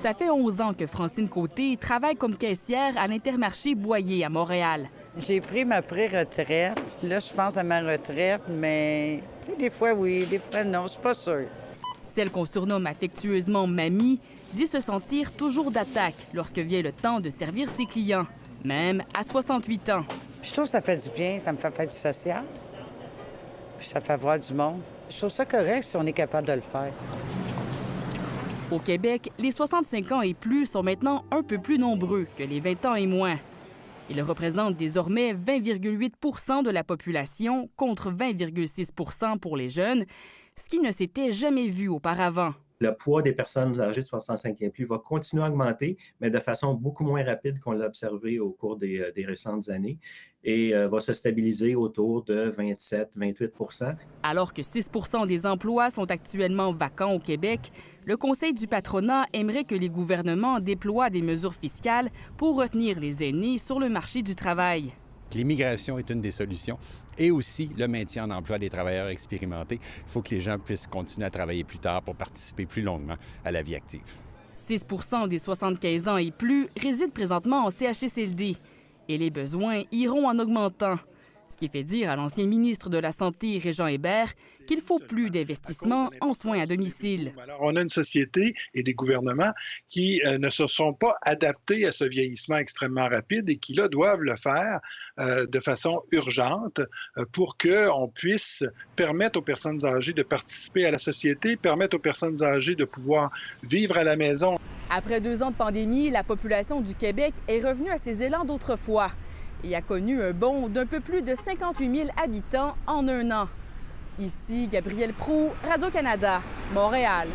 Ça fait 11 ans que Francine Côté travaille comme caissière à l'Intermarché Boyer à Montréal. J'ai pris ma pré-retraite. Là, je pense à ma retraite, mais tu sais, des fois oui, des fois non, je suis pas sûre. Celle qu'on surnomme affectueusement Mamie dit se sentir toujours d'attaque lorsque vient le temps de servir ses clients, même à 68 ans. Je trouve que ça fait du bien, ça me fait faire du social. Puis ça fait voir du monde. Je trouve ça correct si on est capable de le faire. Au Québec, les 65 ans et plus sont maintenant un peu plus nombreux que les 20 ans et moins. Ils représentent désormais 20,8 de la population contre 20,6 pour les jeunes, ce qui ne s'était jamais vu auparavant. Le poids des personnes âgées de 65 ans et plus va continuer à augmenter, mais de façon beaucoup moins rapide qu'on l'a observé au cours des récentes années et va se stabiliser autour de 27-28 %. Alors que 6 des emplois sont actuellement vacants au Québec, le Conseil du patronat aimerait que les gouvernements déploient des mesures fiscales pour retenir les aînés sur le marché du travail. L'immigration est une des solutions et aussi le maintien en emploi des travailleurs expérimentés. Il faut que les gens puissent continuer à travailler plus tard pour participer plus longuement à la vie active. 6 des 75 ans et plus résident présentement en CHSLD et les besoins iront en augmentant. Ce qui fait dire à l'ancien ministre de la Santé, Régent Hébert, qu'il faut plus d'investissements en soins à domicile. Alors, on a une société et des gouvernements qui ne se sont pas adaptés à ce vieillissement extrêmement rapide et qui, là, doivent le faire de façon urgente pour qu'on puisse permettre aux personnes âgées de participer à la société, permettre aux personnes âgées de pouvoir vivre à la maison. Après 2 ans de pandémie, la population du Québec est revenue à ses élans d'autrefois et a connu un bond d'un peu plus de 58 000 habitants en 1 an. Ici, Gabrielle Proulx, Radio-Canada, Montréal.